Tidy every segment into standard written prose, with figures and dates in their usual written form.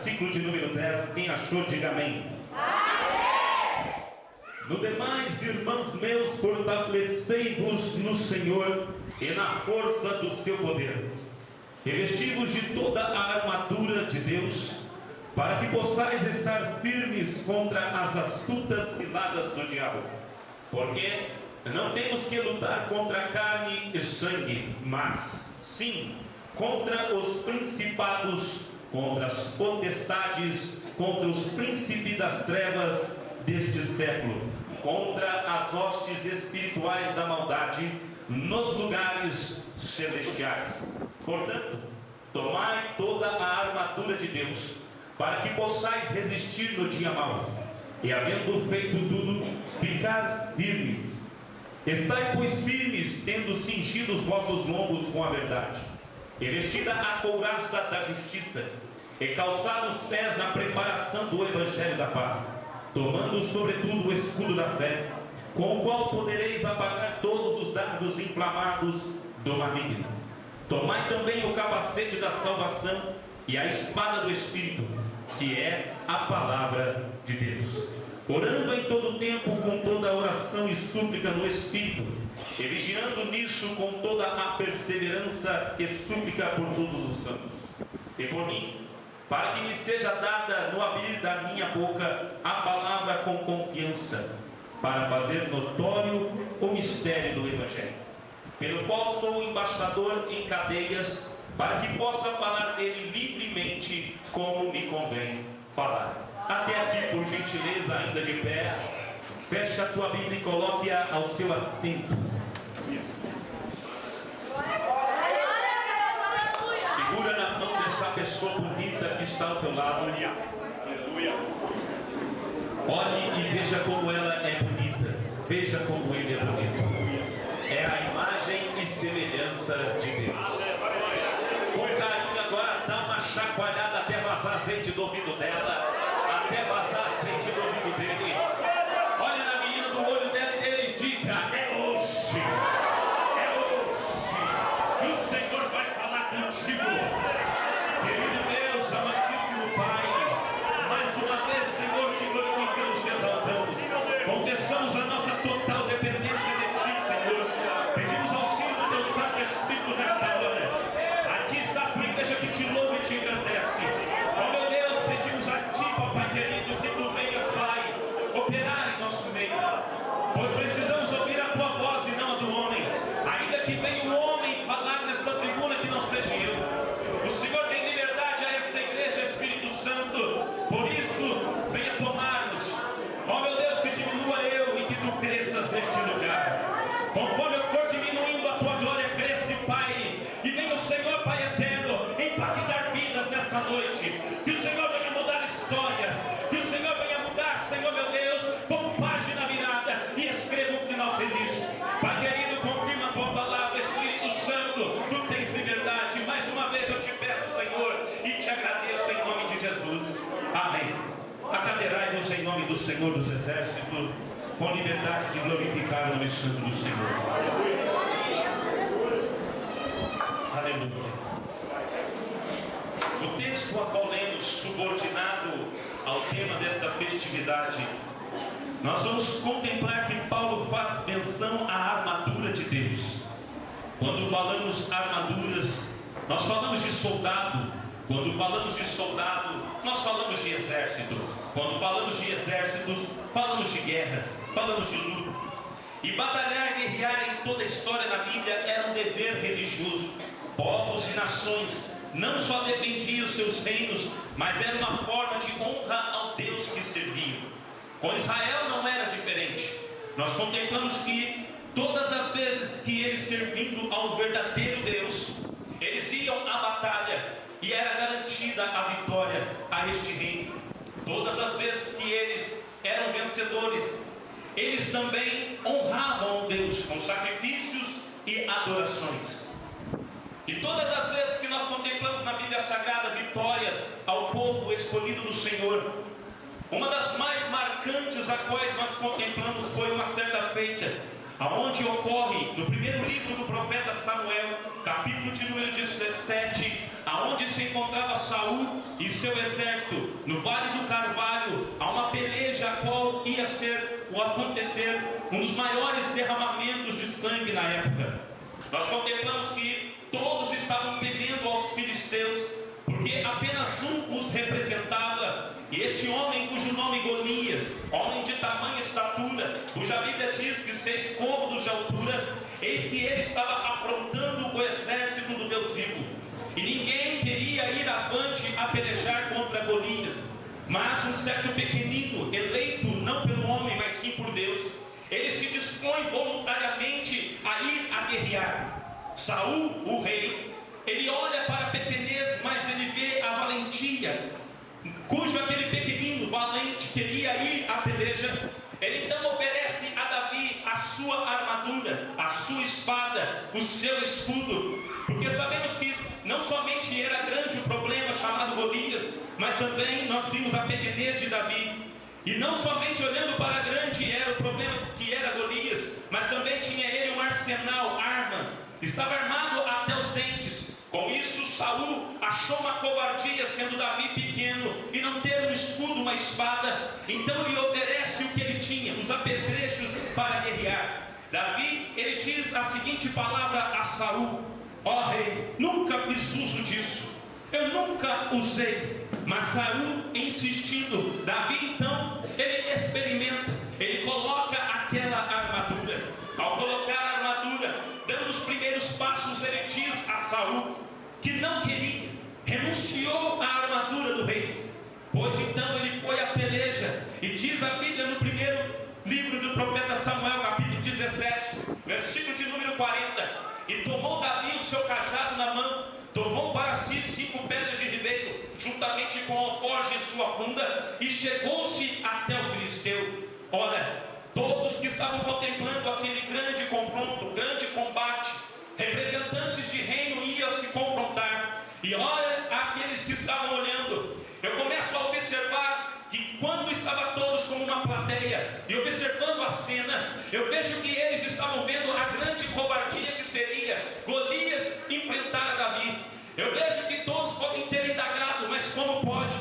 versículo de número 10. Quem achou, diga amém. Amém. No demais, irmãos meus, fortalecei-vos no Senhor e na força do seu poder. Revesti-vos de toda a armadura de Deus, para que possais estar firmes contra as astutas ciladas do diabo. Porque não temos que lutar contra carne e sangue, mas sim contra os principados, contra as potestades, contra os príncipes das trevas deste século, contra as hostes espirituais da maldade nos lugares celestiais. Portanto, tomai toda a armadura de Deus, para que possais resistir no dia mau, e havendo feito tudo, ficar firmes. Estai, pois, firmes, tendo cingido os vossos lombos com a verdade, e vestida a couraça da justiça, e calçados os pés na preparação do evangelho da paz, tomando sobretudo o escudo da fé, com o qual podereis apagar todos os dardos inflamados do maligno. Tomai também o capacete da salvação e a espada do Espírito, que é a palavra de Deus, orando em todo o tempo com toda oração e súplica no Espírito, e vigiando nisso com toda a perseverança e súplica por todos os santos, e por mim, para que me seja dada no abrir da minha boca a palavra com confiança, para fazer notório o mistério do Evangelho, pelo qual sou embaixador em cadeias, para que possa falar dele livremente, como me convém falar. Até aqui, por gentileza, ainda de pé, feche a tua Bíblia e coloque-a ao seu assento. Segura na mão dessa pessoa bonita que está ao teu lado. Aleluia. Olhe e veja como ela é bonita. Veja como ele é bonito. É a imagem e semelhança de Deus. Com carinho agora, dá uma chacoalhada até vazar azeite do ouvido dela. Até vazar azeite do ouvido dele. Olha na menina do olho dela e dele e diga: é hoje. É hoje. E o Senhor vai falar contigo. Querido Deus, amantíssimo Pai, mais uma vez, Senhor, te glorificamos, te exaltamos. Confessamos a nossa total dependência de Ti, Senhor. Pedimos auxílio do Teu Santo Espírito nesta hora. Aqui está a Tua igreja que te louva e te engrandece. Ó meu Deus, pedimos a Ti, Papai querido, que Tu venhas, Pai, operar em nosso meio. Pois precisamos ouvir a Tua voz e não a do homem. Ainda que venha um homem falar nesta tribuna, que não seja eu. O Senhor tem liberdade a esta igreja, Espírito Santo. Por isso, venha tomar-nos. Ó meu Deus, que diminua eu e que Tu cresças neste lugar. Conforme eu for diminuindo, a Tua glória cresce, Pai. E venha o Senhor, Pai eterno, impactar vidas nesta noite. Que o Senhor venha mudar histórias. Que o Senhor venha mudar, Senhor meu Deus, como página virada e escreva um final feliz. Pai querido, confirma a Tua palavra, Espírito Santo. Tu tens liberdade. Mais uma vez eu te peço, Senhor, e te agradeço em nome de Jesus. Amém. Acadeirai-vos em nome do Senhor dos Exércitos, com liberdade de glorificar o nome santo do Senhor. Aleluia. O texto a qual lemos, subordinado ao tema desta festividade, nós vamos contemplar que Paulo faz menção à armadura de Deus. Quando falamos armaduras, nós falamos de soldado. Quando falamos de soldado, nós falamos de exército. Quando falamos de exércitos, falamos de guerras, falamos de luta. E batalhar, guerrear em toda a história da Bíblia era um dever religioso. Povos e nações não só defendiam seus reinos, mas era uma forma de honra ao Deus que serviam. Com Israel não era diferente. Nós contemplamos que todas as vezes que eles, servindo ao verdadeiro Deus, eles iam à batalha e era garantida a vitória a este reino. Todas as vezes que eles eram vencedores, eles também honravam a Deus com sacrifícios e adorações. E todas as vezes que nós contemplamos na Bíblia Sagrada vitórias ao povo escolhido do Senhor, uma das mais marcantes a quais nós contemplamos foi uma certa feita, aonde ocorre no primeiro livro do profeta Samuel, capítulo de número 17, aonde se encontrava Saul e seu exército no Vale do Carvalho, a uma peleja a qual ia ser ou acontecer um dos maiores derramamentos de sangue na época. Nós contemplamos que todos estavam temendo aos filisteus, porque apenas um os representava. E este homem, cujo nome Golias, homem de tamanha estatura, cuja Bíblia diz que 6 côvados de altura, eis que ele estava afrontando o exército do Deus vivo. E ninguém queria ir avante a pelejar contra Golias. Mas um certo pequenino, eleito não pelo homem, mas sim por Deus, ele se dispõe voluntariamente a ir a guerrear. Saul, o rei, ele olha para a pequenez, mas ele vê a valentia, cujo aquele pequenino valente queria ir à peleja. Ele então oferece a Davi a sua armadura, a sua espada, o seu escudo, porque sabemos que não somente era grande o problema chamado Golias, mas também nós vimos a pequenez de Davi. E não somente olhando para a grande era o problema que era Golias, mas também tinha ele um arsenal, armas, estava armado até os dentes. Com isso Saul achou uma covardia, sendo Davi pequeno e não ter um escudo, uma espada. Então lhe oferece o que ele tinha, os apetrechos para guerrear. Davi, ele diz a seguinte palavra a Saul: ó rei, nunca fiz uso disso, eu nunca usei. Mas Saul insistindo, Davi então, ele experimenta, ele coloca aquela armadura. Ao colocar a armadura, dando os primeiros passos, ele diz a Saul que não queria, renunciou à armadura do rei. Pois então ele foi à peleja, e diz a Bíblia no primeiro livro do profeta Samuel, capítulo 17, versículo de número 40: e tomou Davi o seu cajado na mão, tomou para si 5 pedras de ribeiro, juntamente com o alforje em sua funda, e chegou-se até o filisteu. Ora, todos que estavam contemplando aquele grande confronto, grande combate, representantes de reino iam se confrontar. E olha aqueles que estavam olhando, eu começo a observar que quando estavam todos como uma plateia e observando a cena, eu vejo que eles estavam vendo a grande covardia que seria Golias enfrentar Davi. Eu vejo que todos podem ter indagado, mas como pode?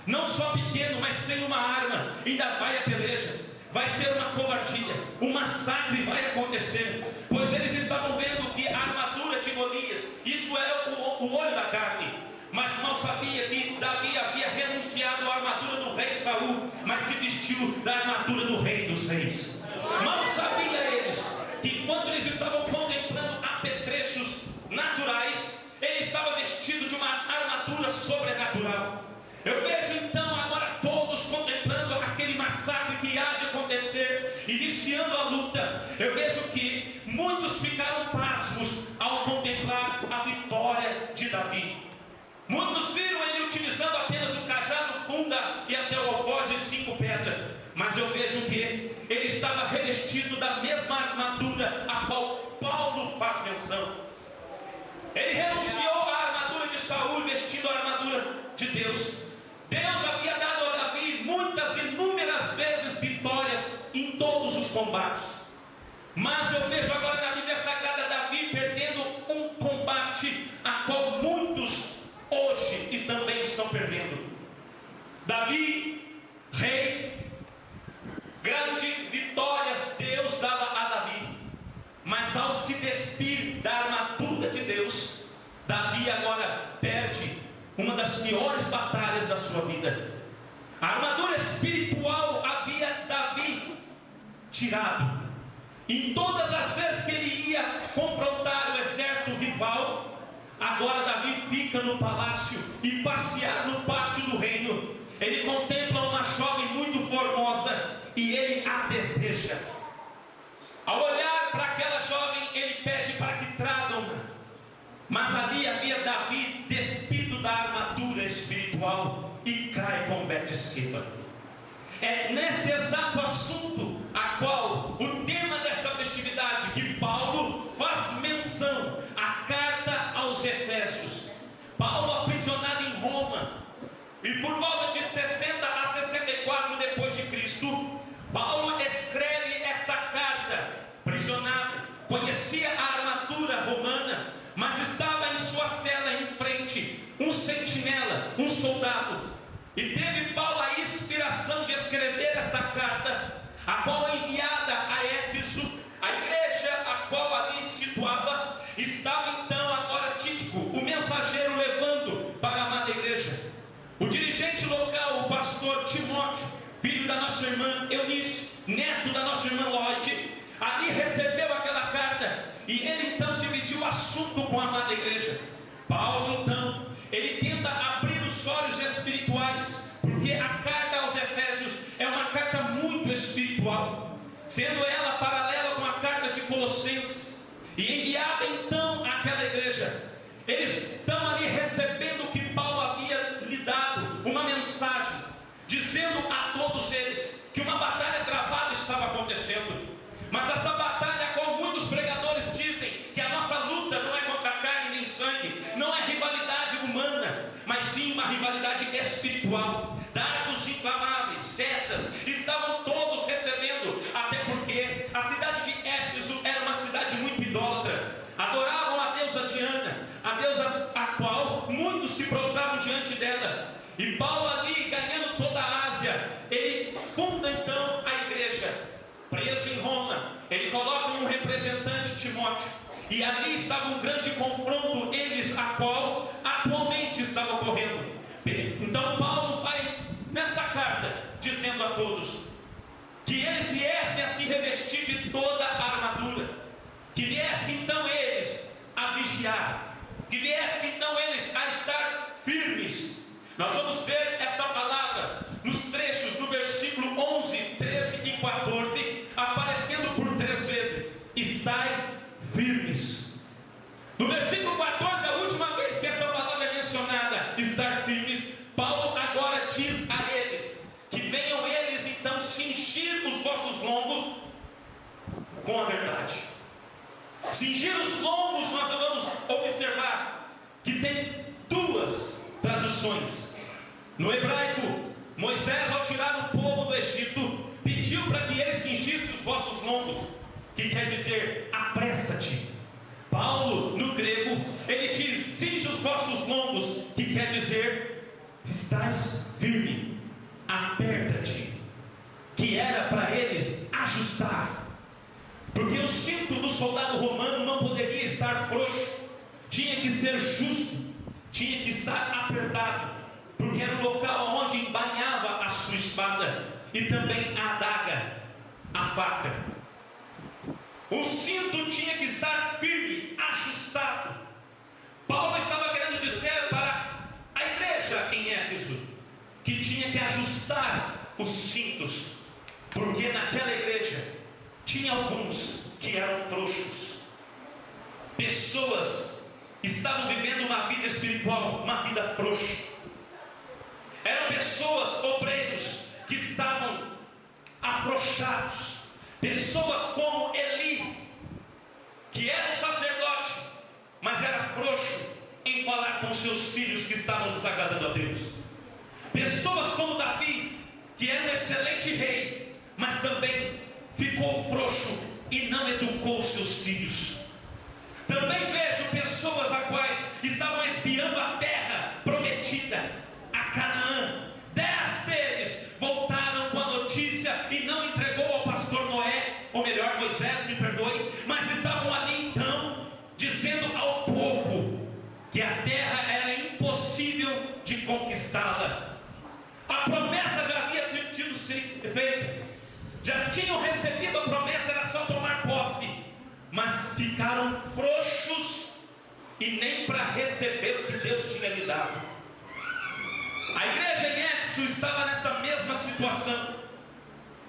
Não só pequeno, mas sem uma arma, ainda vai a peleja. Vai ser uma covardia, um massacre vai acontecer, pois eles estavam vendo que a armadura de Golias, isso era o olho da carne, mas mal sabia que Davi havia renunciado à armadura do rei Saul, mas se vestiu da armadura do rei dos reis. Mal sabia eles que quando eles estavam contemplando apetrechos naturais, ele estava vestido de uma armadura sobrenatural. Eu vejo então agora todos contemplando aquele massacre que há de acontecer, iniciando a luta. Eu vejo que muitos ficaram pasmos ao contemplar a vitória de Davi. Muitos viram ele utilizando apenas o cajado, funda e até o alforje 5 pedras. Mas eu vejo que ele estava revestido da mesma armadura a qual Paulo faz menção. Ele renunciou à armadura de Saul, vestindo a armadura de Deus. Deus havia dado a Davi muitas, inúmeras vezes vitórias em todos os combates. Mas eu vejo agora na Bíblia Sagrada Davi perdendo um combate a qual muitos hoje e também estão perdendo. Davi, rei, grandes vitórias Deus dava a Davi. Mas ao se despir da armadura de Deus, Davi agora perde uma das piores batalhas da sua vida. A armadura espiritual havia Davi tirado. Em todas as vezes que ele ia confrontar o exército rival, agora Davi fica no palácio e passear no pátio do reino. Ele contempla uma jovem muito formosa e ele a deseja. Ao olhar para aquela jovem, ele pede para que tragam-na. Mas ali havia Davi despido da armadura espiritual e cai com Betseba. É nesse exato assunto a qual o tema desta festividade que Paulo faz menção, a carta aos Efésios. Paulo aprisionado em Roma, e por volta de 60 a 64 depois de Cristo, Paulo escreve esta carta, prisioneiro conhecia a armadura romana, mas estava em sua cela em frente um sentinela, um soldado. E teve Paulo a inspiração de escrever esta carta, a qual é enviada a Éfeso, a igreja a qual ali situava. Estava então agora Tíquico, o mensageiro, levando para a amada igreja. O dirigente local, o pastor Timóteo, filho da nossa irmã Eunice, neto da nossa irmã Lloyd, ali recebeu aquela carta, e ele então dividiu o assunto com a amada igreja. Paulo então, ele tenta abrir os olhos espirituais, porque a carta aos Efésios é uma carta muito espiritual, sendo ela paralela com a carta de Colossenses, e enviada então àquela igreja. Eles estão ali recebendo o que Paulo havia lhe dado, uma mensagem, dizendo a todos eles que uma batalha travada estava acontecendo. Mas essa batalha, como muitos pregadores dizem, que a nossa luta não é contra carne nem sangue, não é rivalidade humana, mas sim uma rivalidade espiritual. Dardos inflamáveis, setas, estavam todos recebendo, até porque a cidade de Éfeso era uma cidade muito idólatra. Adoravam a deusa Diana, a deusa a qual muitos se prostravam diante dela. E Paulo ali, ganhando toda a Ásia, ele funda então a igreja. Preso em Roma, ele coloca um representante, Timóteo, e ali estava um grande confronto, eles a qual atualmente estava ocorrendo. Então Paulo vai nessa carta dizendo a todos que eles viessem a se revestir de toda a armadura, que viessem então eles a vigiar, que viessem então eles a estar firmes. Nós vamos ver esta palavra nos trechos do versículo 11, 13 e 14, aparecendo por 3 vezes: estai firmes. No versículo 14, a última vez que esta palavra é mencionada, estar firmes, Paulo agora diz a eles que venham eles então cingir os vossos lombos com a verdade. Cingir os lombos, nós vamos observar que tem 2 traduções. No hebraico, Moisés, ao tirar o povo do Egito, pediu para que ele cingisse os vossos lombos, que quer dizer apressa-te. Paulo, no grego, ele diz cinge os vossos lombos, que quer dizer estás firme, aperta-te, que era para eles ajustar, porque o cinto do soldado romano não poderia estar frouxo, tinha que ser justo, tinha que estar apertado, porque era o local onde embainhava a sua espada e também a adaga, a faca. O cinto tinha que estar firme, ajustado. Paulo estava querendo dizer para a igreja em Éfeso que tinha que ajustar os cintos, porque naquela igreja tinha alguns que eram frouxos. Pessoas estavam vivendo uma vida espiritual, uma vida frouxa. Eram pessoas, obreiros, que estavam afrouxados. Pessoas como Eli, que era um sacerdote, mas era frouxo em falar com seus filhos que estavam desagradando a Deus. Pessoas como Davi, que era um excelente rei, mas também ficou frouxo e não educou seus filhos. Também vejo pessoas a quais estavam espiando a terra prometida, a Canaã. 10 deles voltaram com a notícia e não entregou ao pastor Noé, ou melhor, Moisés, me perdoe, mas estavam ali então, dizendo ao povo que a terra era impossível de conquistá-la. A promessa já havia tido sido feita, já tinham recebido a promessa, era só tomar posse, mas ficaram frouxos e nem para receber o que Deus tinha lhe dado. A igreja em Éfeso estava nessa mesma situação,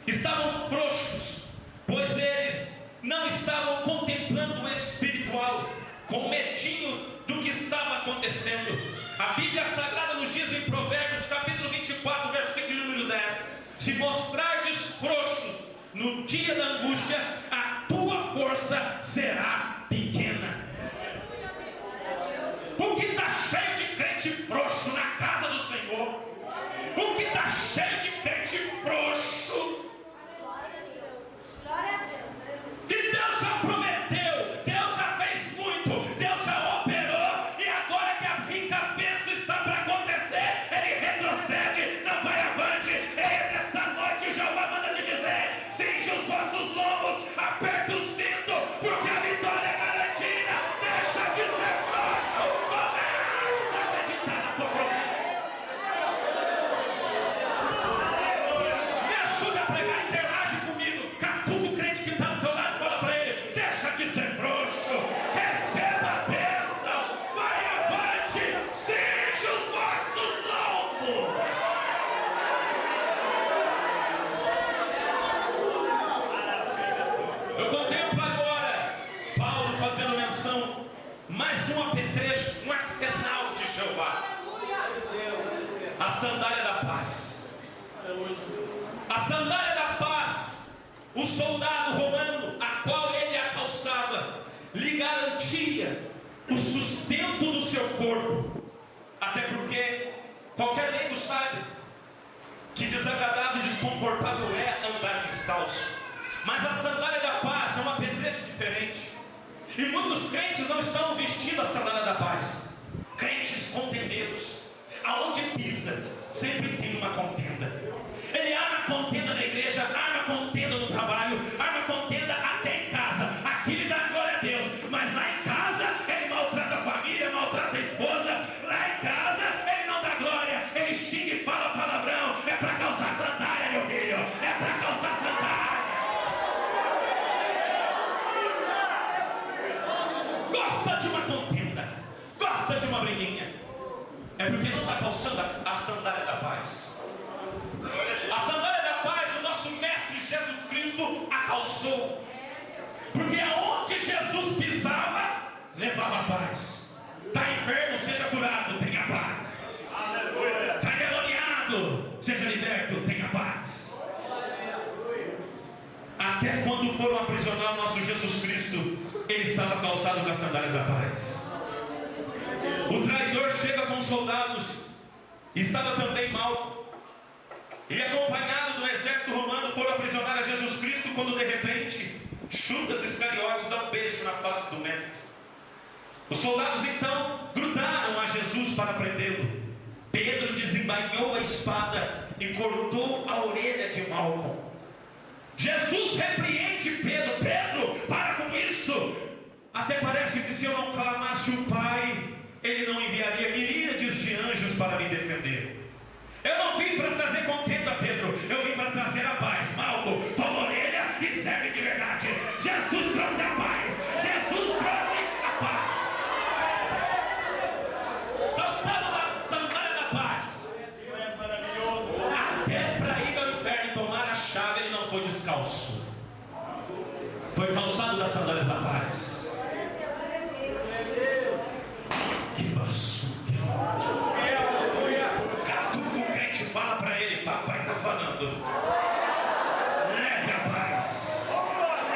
estavam frouxos, pois eles não estavam contemplando o espiritual, com medinho do que estava acontecendo. A Bíblia Sagrada nos diz em Provérbios capítulo 24, versículo número 10: se mostrardes frouxos no dia da angústia, a tua força será pequena. O que está cheio de crente frouxo na casa do Senhor? O que está cheio de crente frouxo? Que Deus já prometeu mais um apetrecho, um arsenal de Jeová. A sandália da paz. A sandália da paz, o soldado romano, a qual ele a calçava, lhe garantia o sustento do seu corpo. Até porque qualquer leigo sabe que desagradável e desconfortável é andar descalço. Mas a sandália da paz é um apetrecho diferente. E muitos crentes não estão vestindo a sandália da paz. Crentes contendeiros, aonde pisa, sempre tem uma contenda. Ele arma contenda na igreja, arma contenda no trabalho, arma contenda até em casa. Aqui ele dá glória a Deus, mas lá em casa ele maltrata a família, maltrata a esposa. Lá em casa ele não dá glória, ele xinga e fala palavrão. É para causar sandália, meu filho, é para causar sandália. Gosta de uma contenda, gosta de uma briguinha, é porque não está calçando a sandália da paz. A sandália da paz, o nosso mestre Jesus Cristo a calçou, porque aonde Jesus pisava, levava a paz. Está enfermo, seja curado, tenha paz. Está endemoniado, seja liberto, tenha paz. Até quando foram aprisionar o nosso Jesus Cristo, ele estava calçado com as sandálias da paz. O traidor chega com os soldados, estava também mal, e acompanhado do exército romano foram aprisionar a Jesus Cristo, quando de repente Judas Iscariotes dá um beijo na face do mestre. Os soldados então grudaram a Jesus para prendê-lo. Pedro desembainhou a espada e cortou a orelha de Malco. Jesus repreende Pedro: Pedro, para com isso. Até parece que se eu não clamasse o Pai, Ele não enviaria miríades de anjos para me defender. Eu não vim para trazer contenda, Pedro, eu vim para trazer a paz. Malco, toma a orelha e serve de verdade. Jesus trouxe a paz, Jesus trouxe a paz. Calçado a sandália da paz. Até para ir ao inferno tomar a chave, ele não foi descalço, foi calçado das sandálias da paz. Que basura. Catuca o crente, fala para ele: papai está falando. Leve a paz,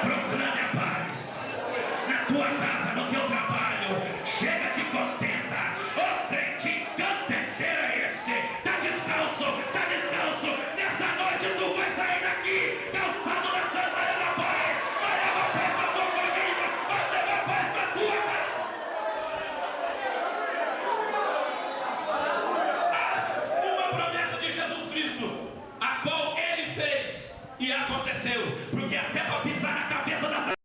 proclame a paz na tua casa, no teu trabalho. Chega de contenda. O crente contendeiro é esse. Está descalço, está descalço. Nessa noite tu vai sair daqui calçado na sandália da paz. Vai levar paz para tua família, vai levar paz para tua casa. Uma promessa de Jesus Cristo, a qual ele fez, e aconteceu, porque até para